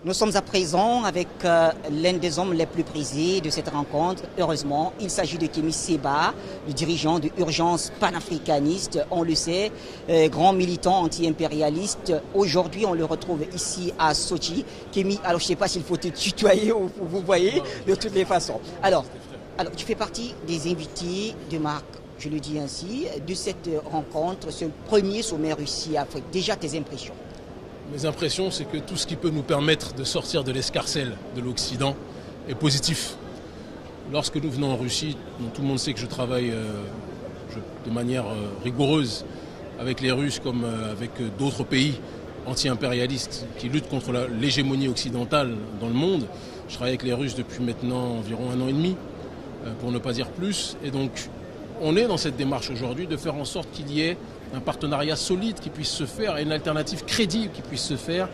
Nous sommes à présent avec l'un des hommes les plus prisés de cette rencontre. Heureusement, il s'agit de Kémy Séba, le dirigeant de Urgence panafricaniste. On le sait, grand militant anti-impérialiste. Aujourd'hui, on le retrouve ici à Sochi. Kémy, alors je ne sais pas s'il faut te tutoyer ou vous voyez, de toutes les façons. Alors, tu fais partie des invités de marque, je le dis ainsi, de cette rencontre, ce premier sommet Russie-Afrique. Déjà tes impressions? Mes impressions, c'est que tout ce qui peut nous permettre de sortir de l'escarcelle de l'Occident est positif. Lorsque nous venons en Russie, tout le monde sait que je travaille de manière rigoureuse avec les Russes comme avec d'autres pays anti-impérialistes qui luttent contre l'hégémonie occidentale dans le monde. Je travaille avec les Russes depuis maintenant environ 1 an et demi, pour ne pas dire plus. Et donc, on est dans cette démarche aujourd'hui de faire en sorte qu'il y ait un partenariat solide qui puisse se faire et une alternative crédible qui puisse se faire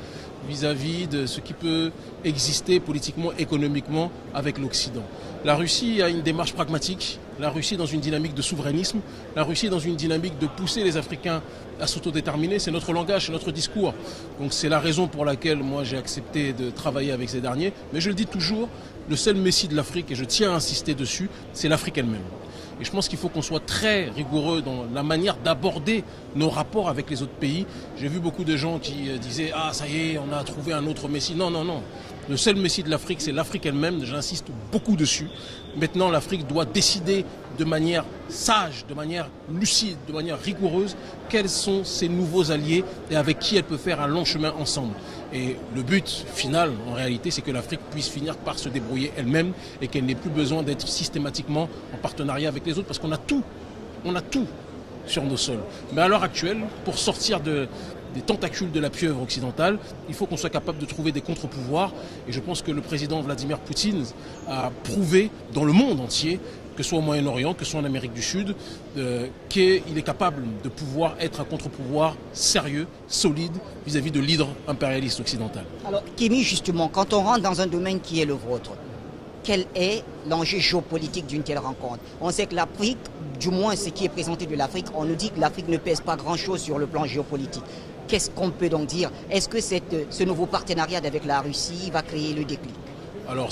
vis-à-vis de ce qui peut exister politiquement, économiquement avec l'Occident. La Russie a une démarche pragmatique, la Russie est dans une dynamique de souverainisme, la Russie est dans une dynamique de pousser les Africains à s'autodéterminer, c'est notre langage, c'est notre discours. Donc c'est la raison pour laquelle moi j'ai accepté de travailler avec ces derniers. Mais je le dis toujours, le seul messie de l'Afrique, et je tiens à insister dessus, c'est l'Afrique elle-même. Et je pense qu'il faut qu'on soit très rigoureux dans la manière d'aborder nos rapports avec les autres pays. J'ai vu beaucoup de gens qui disaient « Ah, ça y est, on a trouvé un autre messie ». Non, non, non. Le seul messie de l'Afrique, c'est l'Afrique elle-même. J'insiste beaucoup dessus. Maintenant, l'Afrique doit décider de manière sage, de manière lucide, de manière rigoureuse, quels sont ses nouveaux alliés et avec qui elle peut faire un long chemin ensemble. Et le but final, en réalité, c'est que l'Afrique puisse finir par se débrouiller elle-même et qu'elle n'ait plus besoin d'être systématiquement en partenariat avec les autres parce qu'on a tout sur nos sols. Mais à l'heure actuelle, pour sortir des tentacules de la pieuvre occidentale, il faut qu'on soit capable de trouver des contre-pouvoirs. Et je pense que le président Vladimir Poutine a prouvé dans le monde entier, que ce soit au Moyen-Orient, que ce soit en Amérique du Sud, qu'il est capable de pouvoir être un contre-pouvoir sérieux, solide, vis-à-vis de l'hydre impérialiste occidental. Alors, Kémy, justement, quand on rentre dans un domaine qui est le vôtre, quel est l'enjeu géopolitique d'une telle rencontre? On sait que l'Afrique, du moins ce qui est présenté de l'Afrique, on nous dit que l'Afrique ne pèse pas grand-chose sur le plan géopolitique. Qu'est-ce qu'on peut donc dire? Est-ce que ce nouveau partenariat avec la Russie va créer le déclic? Alors,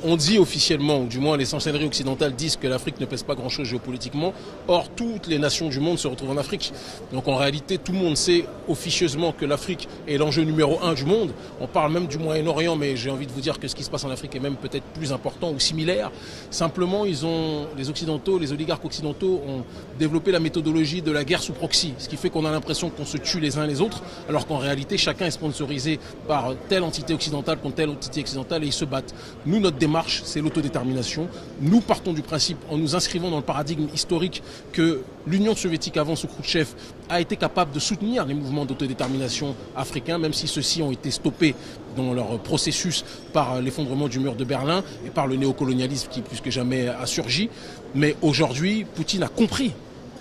on dit officiellement, ou du moins les chancelleries occidentales disent que l'Afrique ne pèse pas grand-chose géopolitiquement. Or, toutes les nations du monde se retrouvent en Afrique. Donc en réalité, tout le monde sait officieusement que l'Afrique est l'enjeu numéro 1 du monde. On parle même du Moyen-Orient, mais j'ai envie de vous dire que ce qui se passe en Afrique est même peut-être plus important ou similaire. Simplement, les Occidentaux, les oligarques occidentaux ont développé la méthodologie de la guerre sous proxy, ce qui fait qu'on a l'impression qu'on se tue les uns les autres, alors qu'en réalité, chacun est sponsorisé par telle entité occidentale contre telle entité occidentale et ils se battent. Nous, notre démarche, c'est l'autodétermination. Nous partons du principe, en nous inscrivant dans le paradigme historique, que l'Union soviétique, avant sous Khrouchtchev, a été capable de soutenir les mouvements d'autodétermination africains, même si ceux-ci ont été stoppés dans leur processus par l'effondrement du mur de Berlin et par le néocolonialisme qui, plus que jamais, a surgi. Mais aujourd'hui, Poutine a compris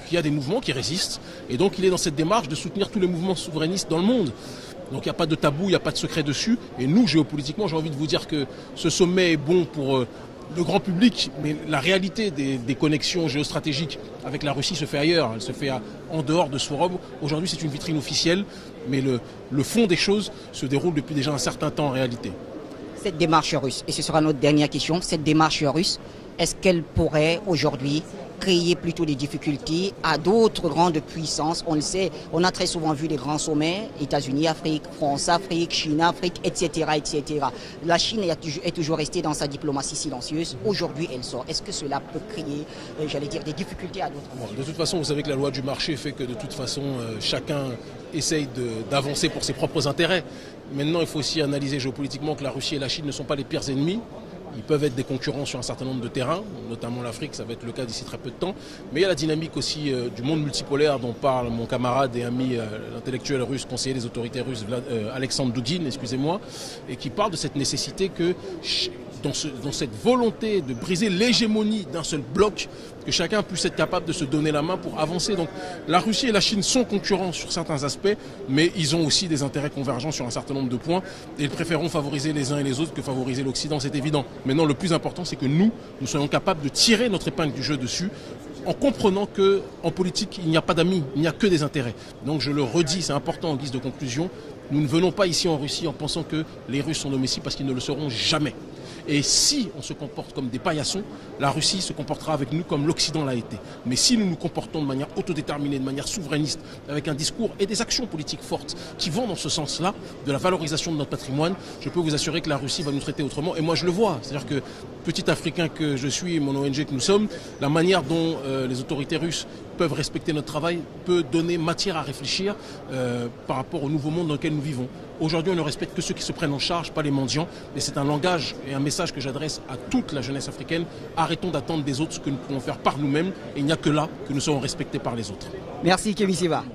qu'il y a des mouvements qui résistent et donc il est dans cette démarche de soutenir tous les mouvements souverainistes dans le monde. Donc il n'y a pas de tabou, il n'y a pas de secret dessus. Et nous, géopolitiquement, j'ai envie de vous dire que ce sommet est bon pour le grand public, mais la réalité des connexions géostratégiques avec la Russie se fait ailleurs. Elle se fait en dehors de ce forum. Aujourd'hui, c'est une vitrine officielle, mais le fond des choses se déroule depuis déjà un certain temps en réalité. Cette démarche russe, et ce sera notre dernière question, cette démarche russe, est-ce qu'elle pourrait aujourd'hui créer plutôt des difficultés à d'autres grandes puissances? On le sait, on a très souvent vu des grands sommets, États-Unis-Afrique, France-Afrique, Chine-Afrique, etc., etc. La Chine est toujours restée dans sa diplomatie silencieuse. Aujourd'hui, elle sort. Est-ce que cela peut créer, j'allais dire, des difficultés à d'autres? De toute façon, vous savez que la loi du marché fait que de toute façon, chacun essaye d'avancer pour ses propres intérêts. Maintenant, il faut aussi analyser géopolitiquement que la Russie et la Chine ne sont pas les pires ennemis. Ils peuvent être des concurrents sur un certain nombre de terrains, notamment l'Afrique, ça va être le cas d'ici très peu de temps. Mais il y a la dynamique aussi du monde multipolaire dont parle mon camarade et ami, l'intellectuel russe, conseiller des autorités russes, Alexandre Douguine, excusez-moi, et qui parle de cette nécessité que, dans cette volonté de briser l'hégémonie d'un seul bloc, que chacun puisse être capable de se donner la main pour avancer. Donc la Russie et la Chine sont concurrents sur certains aspects, mais ils ont aussi des intérêts convergents sur un certain nombre de points. Et ils préféreront favoriser les uns et les autres que favoriser l'Occident, c'est évident. Maintenant, le plus important, c'est que nous soyons capables de tirer notre épingle du jeu dessus, en comprenant qu'en politique, il n'y a pas d'amis, il n'y a que des intérêts. Donc je le redis, c'est important en guise de conclusion, Nous ne venons pas ici en Russie en pensant que les Russes sont nos messies parce qu'ils ne le seront jamais. Et si on se comporte comme des paillassons, la Russie se comportera avec nous comme l'Occident l'a été. Mais si nous nous comportons de manière autodéterminée, de manière souverainiste, avec un discours et des actions politiques fortes qui vont dans ce sens-là, de la valorisation de notre patrimoine, je peux vous assurer que la Russie va nous traiter autrement. Et moi je le vois, c'est-à-dire que petit Africain que je suis et mon ONG que nous sommes, la manière dont les autorités russes peuvent respecter notre travail peut donner matière à réfléchir par rapport au nouveau monde dans lequel nous vivons. Aujourd'hui, on ne respecte que ceux qui se prennent en charge, pas les mendiants. Et c'est un langage et un message que j'adresse à toute la jeunesse africaine. Arrêtons d'attendre des autres ce que nous pouvons faire par nous-mêmes. Et il n'y a que là que nous serons respectés par les autres. Merci Kémy Séba.